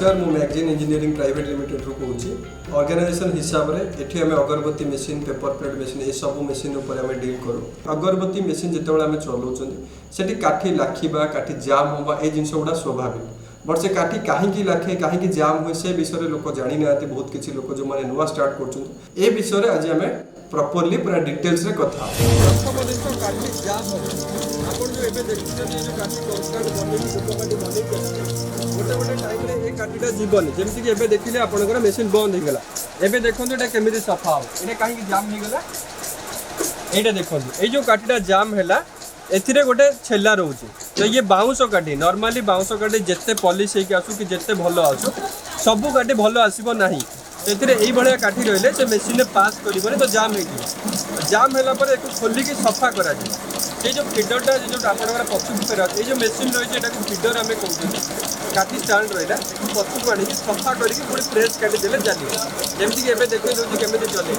नमस्कार मु magazine engineering private limited रू कहूँ ऑर्गेनाइजेशन हिसाब से ये अगरबत्ती मेसीन पेपर प्लेट मेसीन ये सब मेसीन उपर डील करूँ अगरबत्ती मेसीन जो आम चलाऊँ से काठी लाखा काठी जाम हवा ये जिन गुड़ा स्वाभाविक बट से काठी कहीं लाखे कहीं जाम हुए से विषय लोक जानी ना बहुत किसी लोक जो मैंने नुआ स्टार्ट कर विषय आज आम प्रॉपर्ली पूरा डिटेल्स रे कथा प्रथम दिन काठी जाम हो आपण जो एबे देखुछन जो काठी कंस्ट्रक्ट बने दुपकाटी बने गोटे गोटे टाइम रे ए काठीटा जीवन जेमति कि एबे देखिले आपनकर मशीन बंद हो गला एबे देखंतु एटा केमिति सफा हो एटा काहे जाम हो गला एटा देखंतु ए जो काठीटा जाम हैला एथिरे गोटे छेला रहउची तो ये बाउंस काठी नॉर्मली बाउंस काठी जत्ते पॉलिश हे कि आसु कि जत्ते भलो आसु सब काठी भलो आसीबो नाही एथिरे एई भलिया काठी रहले से मशीन में पास करिबने तो जाम हेगी जाम हैला पर एको खोली के सफा करा जी ये जो फीडरटा जो आपनकर पछुक फेरा ये जो मशीन रही है फीडर आम कहते काठी स्टाण्ड रहा पछुक आनी सफा करके पूरी फ्रेश काटी देले चलिए जमीक एवं देखते केमी चले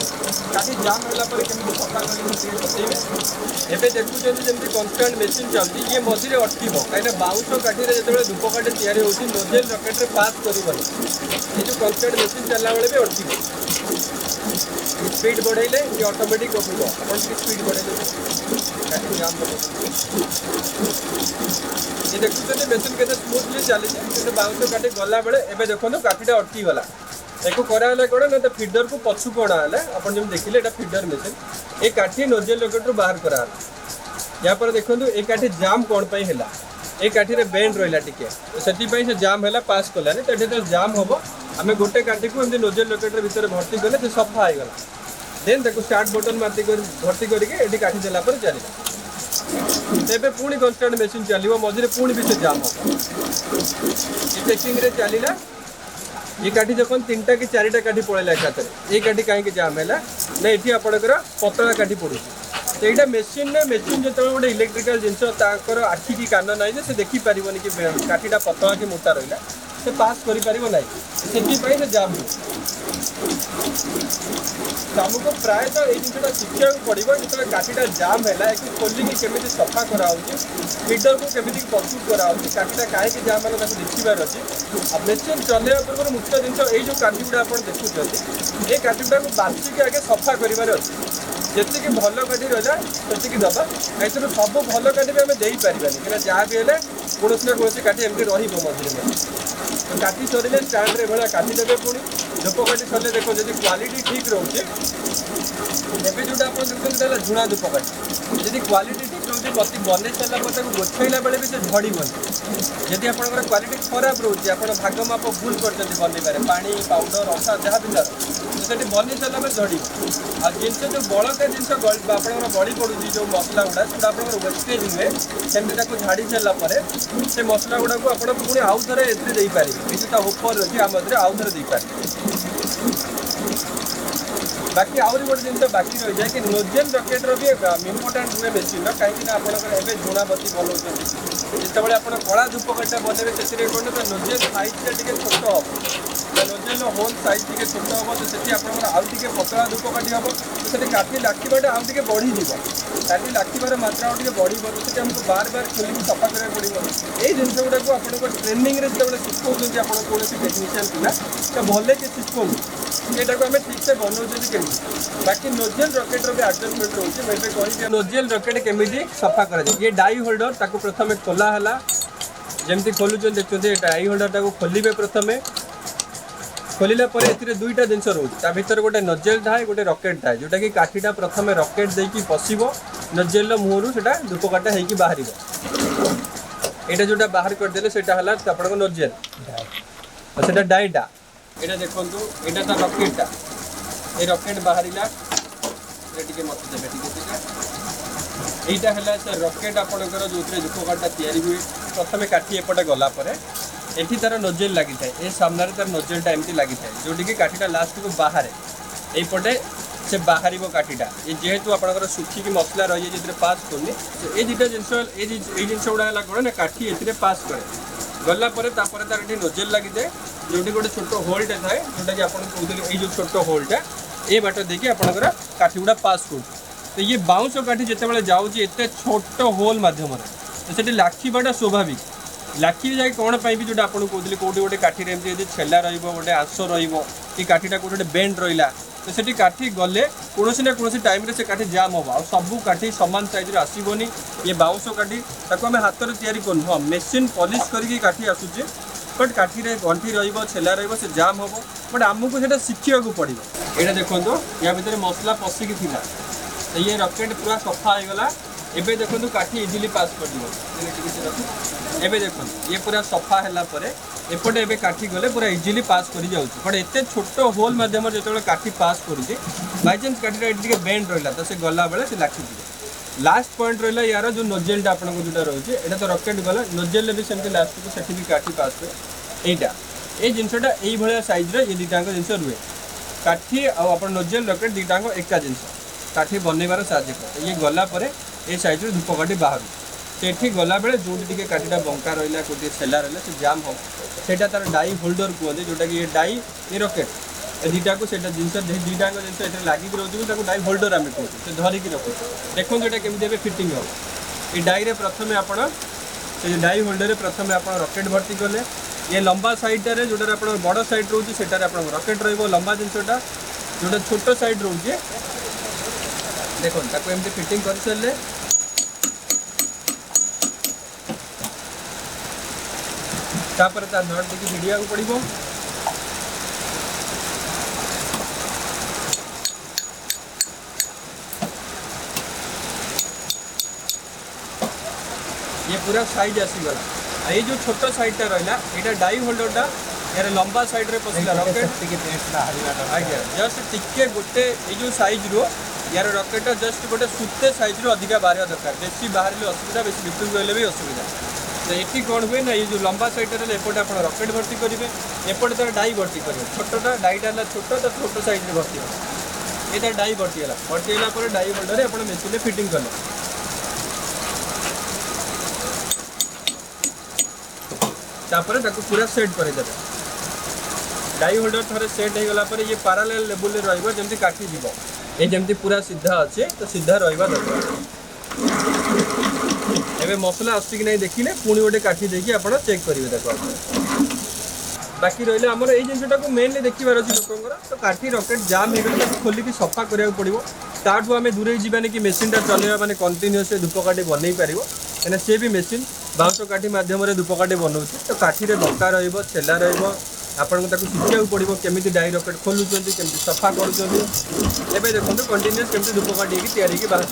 काठी जाम होगापर केमी सफा कर देखुं जमी कन्स्टाट मेसीन चलती ये मझे अटक कहीं बाउंस काठी जो धूपकाठी या नोजेल रकेट्रे पास कर ये जो कन्स्टाट मेसीन चलला बेले भी अटक स्पीड बढ़ाइले ये ऑटोमेटिक कमिबो अपन स्पीड बढ़ाइले काठी जाम हो ये देखुं मेसीन के स्मूथली चली बाउंस काटी गला बेले एबे देखो काठीटा अटकी गला एक कराला कौन ना तो फीडर को पछु कणा आप देखिले ये फीडर मेसीन ये काठी नोजेल रकेट बाहर करा या पर देखो ये काठी जाम कौन पाई हैला ए काठी रे बेंड रहिला टिके से जाम हैला पास कलानी तो जाम हम आम गोटे काठी को एमती नोजेल रकेट भीतर भर्ती कले तो सफा हो गला देन देखो स्टार्ट बटन मारती भर्ती करके काठी देला पर चलिए तेबे पुणी कन्स्टाट मेसीन चलो मझे पुणी भी से जाम हम चेकिंग रे चलला ये काठी जब 3टा कि 4टा काठी पड़ेगा एकाथरे ये काठी कहीं जाम है ना ये आपंकर पतला काठी पड़ू तो यहाँ मेसीन जो गोटे इलेक्ट्रिकल जिनस आखि की कान ना से देखिपार कि काठीटा पतला कि मोटा रहा से पास कर ना से जाम आमको प्रायतः ये जिनटा शिखा पड़ो जो काठीटा जाम है एक खोलिकी केमी सफा कराऊँगी फीडर को केमी प्रस्तुत कराऊँगी काठीटा कहीं जाम है देखार अच्छी मेसीन चलने पूर्व मुख्य जिन ये काठी गुड़ा आप देखुं ये काठीटा को बाछिक आगे सफा कर जी भल काठी रहा से दबा कहीं सब भल काठी भी आम देपारे कहीं जहाँ भी है कौन ना कौन काठी एमती रझे तो काठी सर स्टाण्ड रे भाया काठी देवे पुणी धूपकाठी सर देखो जी क्वालिटी ठीक रोचे एवं जो आप देखते झुणा धूपकाठी जी क्वालिटी ठीक रोचे बत्ती बन सारापर गोछेला बेले भी से झड़बनी जदि आप क्वालिटी खराब रोचे आप भाग माप भूल कर बनइबार पानी पाउडर असा जहाँ भी तो बन सारापर झड़ आ जिन जो बड़का जिन आप बड़ी पड़ू जो मसला गुड़ा से आप वेस्टेज हुए सेमती झाड़ी सारापर से मसला गुड़ा को आप पुणी आउ थे देपारे ये जो होपर अच्छी आम आउ थे देपारे बाकी आहरी गोटे जिन बाकी रही जाए कि नोजेल रकेट्र भी इम्पोर्टाट हुए मेसीन कहीं आपंकर झुणा बत्ती बनाऊँ जिते आप कला धूपकाठीटा बनइबे से कौन तो नोजेल साइजटा टी छोट हम नोजेल होल साइज टी छोट हम तो से आउ टे पतला धूपकाठी हम तो से काठी लाखा आउ टे बढ़ीज काठी लाखार मात्रा आउ टे बढ़ तो आमको बार बार खोलिक सफा करा पड़ो ये जिन गुड़ा को आप ट्रेनिंग जो शिखुच्च आप कौन टेक्नीशियन पिला तो भले कि शिखु यहाँ को आम ठीक से बनाऊँ केमी बाकी नोजेल रकेट्र भी आडजस्टमेंट रोचे मैं कही नोजेल रकेट केमी सफा कर ये डाई होल्डर ताको प्रथम खोला जमती खोलुच देखते डाई होल्डर खोलिए प्रथम खोलिला पर ए दुईटा जिन रोचे भर गोटे नोजेल थाए गोटे रकेट थाए जोटा कि काठीटा प्रथम रकेट देकी पशिब नोजेल मुहर से धूपकाटा होगी बाहर यहाँ जोटा बाहर करदे से आप नोजेल और से डाईटा यहाँ देखु यहाँ तो रकेटा ये रकेट बाहर मत देवे यहाँ है से रकेट आपंकर जो धूपकाटा या हुए प्रथम काठी एपटे गलापर ये तार नोजेल लगी था ये सामने तार नोजेलटा एमती लगी था जोटी कि काठीटा लास्ट को बाहर यपटे से बाहर काठीटा ये जेहेतु आपंकर सुखिकी मसला रही है जो पास करनी ये दुटा जिन गुड़ा कौन ना काठी ए पास करे गलापर तार ये नोजेल लगी थाए जोटी गोटे छोट होलटे थाए जोटा कि आप कहते जो छोट होलटा ये बाट देखिए आपंकर काठी गुड़ा पास कर तो ये बाउंस काठी जिते जाऊँगी एत छोट होल मध्यम तो लाखिबाटा स्वाभाविक लाखी जाए कौन पाई भी जो आपको कहते कौटे गोटे काठी एमती छेला रोटे आंस कि काठीटा कौटे गोटे बेंड रहा तो से काठी गले कौन ना कौन टाइम से काठी जाम हम सबू काठी सामान सैज आसबनी ये बाउंस काठी आम हाथ में तैयारी करूँ हाँ मेसीन पॉलिश करके काठी आसूचे बट काठी गंठी रेला से जाम हम बट आमको से शिखा पड़ो यहाँ देखो या भितर मसला पशिकी थी तो ये रकेट पूरा सफा हो गला एबे देखो काठी इजिली पास कर एबे देखो ये पूरा सफा है एपटे एबे काठी गले पूरा इजिली पास कर जाऊँ बट एत छोट होल मध्यम जो काठी पास करुचे बाईचान्स काठीटा ये बेंड रहा तो से गला बेले से लाखी लास्ट पॉइंट रहा यार जो नोजेलटा आपको जो रोचे यहाँ तो रकेट गला नोजेल भी सेमती लास्ट को सेठी भी काठी पास करे यहाँ ये जिनटा ये सैज्र ये दुटाक जिन रुए काठी आप नोजेल रकेट दुटाक एका जिन काठी बनइबार साहय करे ये गलापर ये सैज्र धूपकाठी बाहर से गला बेले जो काठीटा बंका रहा गोटे छेला रहा से जाम हम से तार डाई होल्डर कहते जोटा कि ये डाई ये रकेट दुटा को जिन दुटाक जिन लगे रोचे डाई होल्डर आम कहते से धरिकी रखु देखो ये केमी फिटिंग हम ये डाई प्रथम आप डाई होल्डर प्रथम आप रकेट भर्ती कले ये लंबा साइड जोटा आप बड़ साइड रोचे से रकेट रंबा जिनटा जोटा छोट साइड रोचे देखो एमती फिटिंग कर सारे तापर तार नट देखिए भिड़िया पड़ो ये पूरा साइज आसीगला ये जो छोट साइडटा रहा यहाँ डाई होल्डरटा यार लंबा साइड रे पसला रकेट आज्ञा जस्ट टिके गोटे ये जो साइज रो यार रकेटा जस्ट गोटे सुते साइज रो अधिका बाहर दरकार बेसी बाहर असुविधा बेसी भितर गले भी असुविधा तो ये कौन हुए ना ये जो लंबा साइड रहा एपटे आप रकेट भर्ती करेंगे एपटे तार डाई भर्ती करेंगे छोटा डाईटा है छोट तो छोट साइज भर्ती हो ये डाई भर्ती है डाई होल्डर आप मेसीन फिटिंग कले तापर पूरा सेट करदे डाई होल्डर थोड़े सेट हो गला ये पारालेल लेवल रही काठी जीव ये जमी पूरा सीधा अच्छे तो सीधा रहा दरकार एबे मसला आसुची कि नहीं देखिले पुणी गोटे काठी देखिए आप चेक करेंगे देखो बाकी रहा आमर ये जिनटा को मेनली देखिबार अच्छे लोकर तो काठी रकेट जाम हो खोलिकी सफा करा पड़ो ताठू आम दूरे जावानी कि मेसीनटा चलवा मैंने कंटिन्यूअस धूपकाठी बनई पार कहीं सी भी मेसीन बाउंस काठी मध्यम धूपकाठी बनाऊँ तो काठी बंका रेला आपको शिखा पड़ो केमी डाई रकेट खोलुंट केमी सफा कर देखो कंटिन्यूअस केमी धूपकाठी तैयारी बाहर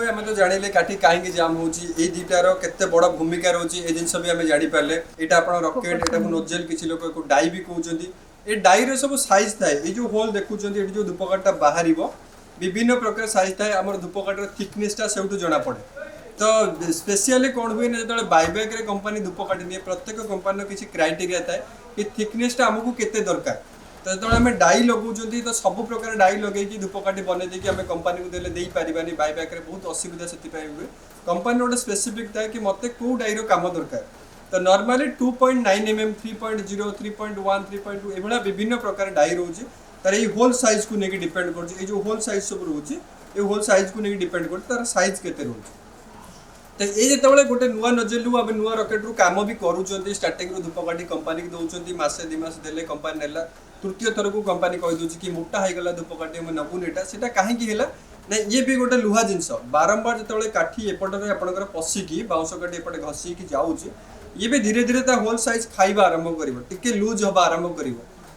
आम तो जानिले काठी कहीं जाम होती दुटार केते बड़ भूमिका रोचे ये जिन भी आम जापारे यहाँ आप रकेट यहाँ नोजेल किसी लोग डाई भी कहते ये डाई सब साइज थाए ये जो होल देखुं ये जो धूपकाठीटा बाहर विभिन्न प्रकार साइज थाए आम धूपकाठीर थिकनेसटा से जना पड़े तो स्पेशली कौन हुए ना जो बायबैक रे कंपनी धूपकाठी नहीं प्रत्येक कंपनी किसी क्राइटेरिया थाए कि थिकनेसटा आमको केते दरकार तो जो आम डाई लगाऊँ तो सब प्रकार डाई लगे धूपकाठी बनई आम कंपनी को देले पारानी बायबैक रे बहुत असुविधा से हुए कंपनी गोटे स्पेसिफिक थाए कि मत कौ डाईर कम दरकार तो नॉर्मली 2.9 mm 3.0 3.1 3.2 ये विभिन्न प्रकार डाई रोचे तार ये होल साइज को लेकिन डिपेंड कर जो होल साइज सब रोचे ये होल साइज को लेकिन डिपेंड कर तार साइज केते रोचे तो ये जो गोटे नुआ नोजेल रु आम नुआ रकेट रु काम भी करूँ स्टार्टिंग धूपकाठी कंपनी की दौरान मसे 2 मास देले कंपनी नेला तृतीय थर को कंपनी कहीदे कि मोटा होगला धूपकाठी मुझे नबुन यहाँ कहीं ना ये भी गोटे लुहा जिनस बारंबार जो काठी एपटे आपंकर पशिकी बाउंस काठी एपटे घसीकी जाऊँगी ये भी धीरे धीरे होल साइज खाइबा आरंभ कर लुज हवा आरंभ कर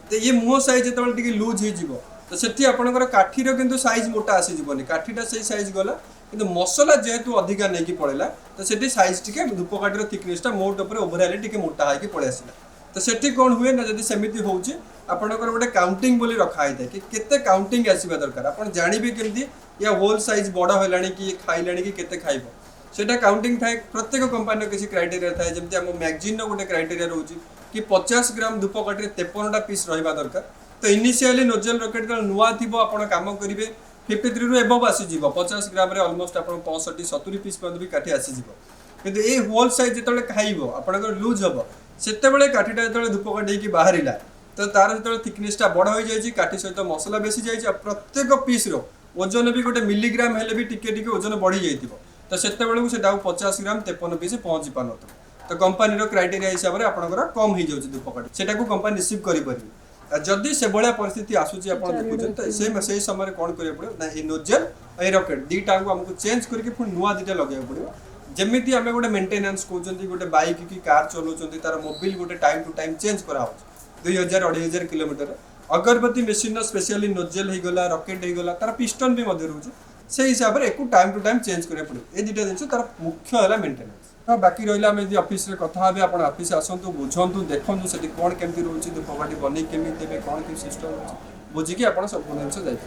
तो ये मुह साइज जो लुज हो तो से आपंकर काठीर किंतु साइज मोटा आसीजी काठीटा से साइज गला कि मसला जेहेतु अधिका नहीं पड़ेगा तो से साइज टी धूपकाठीर थिकनेसटा मोट उपर ओभरअल टी मोटा होगी पलि आसला तो से कौन हुए ना जब सेमती होची आपंकर गोटे काउंटिंग बोली रखा है कि केते काउंटिंग आसवा दरकार आप जानवे केमती या होल साइज बड़ है कि खाइला कि केते खाइब सेटा काउंटिंग थाए प्रत्येक कंपनी किसी क्राइटेरिया थाए जमी आम मैगजीन गोटे क्राइटेरिया रोचे कि 50 ग्राम धूपकाठी 53टा पीस रहा दरकार तो इनिशियली नोजेल रकेट नुआ थी आप काम करेंगे 53 रु एबव आसीज 50 ग्राम अलमोस्ट आप 65-70 पीस भी काठी आसीज कि ये होल साइज जो खाइब आप लुज हम से काठीटा जो धूपकाठी बाहर तो तार जो थिकनेसटा बड़ हो जाए काठी सहित मसला बेसी जाए प्रत्येक पीस ओजन भी गोटे मिलीग्राम हेले भी टिके ओजन बढ़ी जाइए तो से 50 ग्राम 53 पीस पहुँची पार तो कंपानी क्राइटेरिया हिसाब से आपंकर कम हो जाऊँगी धूपकाठी से कंपानी रिसीव कर जदि से भाया परिस्थिति आसूची आप देखुं से समय कौन करा पड़ो ना ये नोजेल ये रकेट दुईटा को आमको चेंज करके नुआ दुटा लगे पड़ो जमी आम गोटे मेन्टेनान्स कहते गोटे बैक कि कार चलाऊँ तार मोबिल गोटे टाइम टू टाइम चेंज करा 2000-2500 किलोमीटर अगरबत्ती मेसीन स्पेशली नोजेल होगा रकेट होगा तार पिस्टन भी रोचे से हिसाब से एक टाइम टू टाइम चेंज करा पड़ो ये दुटा जिन तार मुख्य है मेन्टेनान्स बाकी रहा आम यदि ऑफिस रे कथा हे आप ऑफिस आसतु बुझंतु देखंतु से कौन केमती रोचे धूपकाठी बनी केमी देवे कौन के सिस्टम बुझिकी आप सब जिन जाए।